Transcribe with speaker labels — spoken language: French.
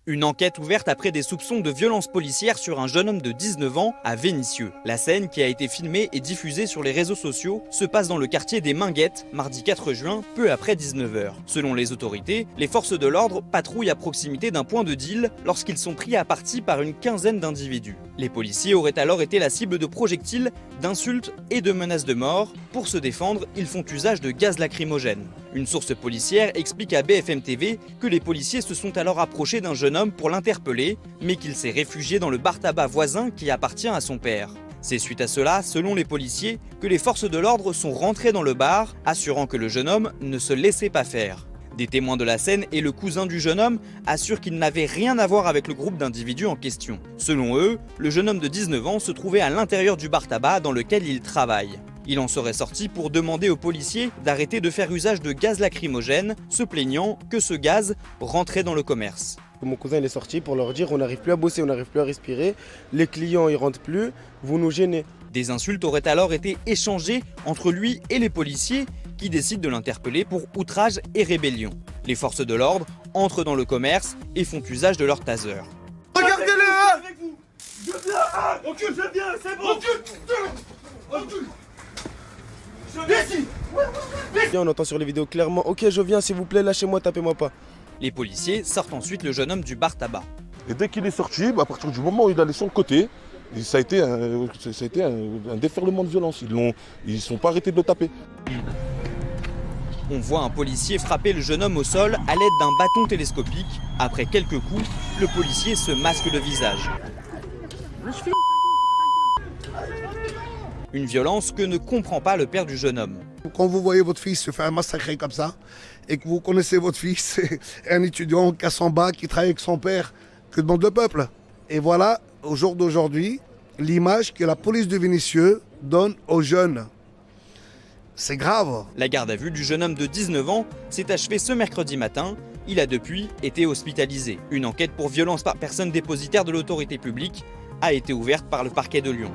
Speaker 1: Une enquête ouverte après des soupçons de violence policière sur un jeune homme de 19 ans à Vénissieux. La scène, qui a été filmée et diffusée sur les réseaux sociaux, se passe dans le quartier des Minguettes, mardi 4 juin, peu après 19 h. Selon les autorités, les forces de l'ordre patrouillent à proximité d'un point de deal lorsqu'ils sont pris à partie par une quinzaine d'individus. Les policiers auraient alors été la cible de projectiles, d'insultes et de menaces de mort. Pour se défendre, ils font usage de gaz lacrymogène. Une source policière explique à BFM TV que les policiers se sont alors approchés d'un jeune homme pour l'interpeller, mais qu'il s'est réfugié dans le bar-tabac voisin qui appartient à son père. C'est suite à cela, selon les policiers, que les forces de l'ordre sont rentrées dans le bar, assurant que le jeune homme ne se laissait pas faire. Des témoins de la scène et le cousin du jeune homme assurent qu'il n'avait rien à voir avec le groupe d'individus en question. Selon eux, le jeune homme de 19 ans se trouvait à l'intérieur du bar-tabac dans lequel il travaille. Il en serait sorti pour demander aux policiers d'arrêter de faire usage de gaz lacrymogène, se plaignant que ce gaz rentrait dans le commerce.
Speaker 2: Mon cousin il est sorti pour leur dire on n'arrive plus à bosser, on n'arrive plus à respirer, les clients ils rentrent plus, vous nous gênez.
Speaker 1: Des insultes auraient alors été échangées entre lui et les policiers qui décident de l'interpeller pour outrage et rébellion. Les forces de l'ordre entrent dans le commerce et font usage de leur taser.
Speaker 3: Regardez-le avec vous. Je viens. Recule, je viens, c'est bon. Recule.
Speaker 2: On entend sur les vidéos clairement ok je viens s'il vous plaît, lâchez-moi, tapez-moi pas.
Speaker 1: Les policiers sortent ensuite le jeune homme du bar-tabac.
Speaker 4: Et dès qu'il est sorti, à partir du moment où il allait sur le côté, ça a été un déferlement de violence. Ils ne sont pas arrêtés de le taper.
Speaker 1: On voit un policier frapper le jeune homme au sol à l'aide d'un bâton télescopique. Après quelques coups, le policier se masque le visage. Une violence que ne comprend pas le père du jeune homme.
Speaker 5: Quand vous voyez votre fils se faire massacrer comme ça, et que vous connaissez votre fils, un étudiant qui a son bac, qui travaille avec son père, que demande le peuple? Et voilà, au jour d'aujourd'hui, l'image que la police de Vénissieux donne aux jeunes. C'est grave.
Speaker 1: La garde à vue du jeune homme de 19 ans s'est achevée ce mercredi matin. Il a depuis été hospitalisé. Une enquête pour violence par personne dépositaire de l'autorité publique a été ouverte par le parquet de Lyon.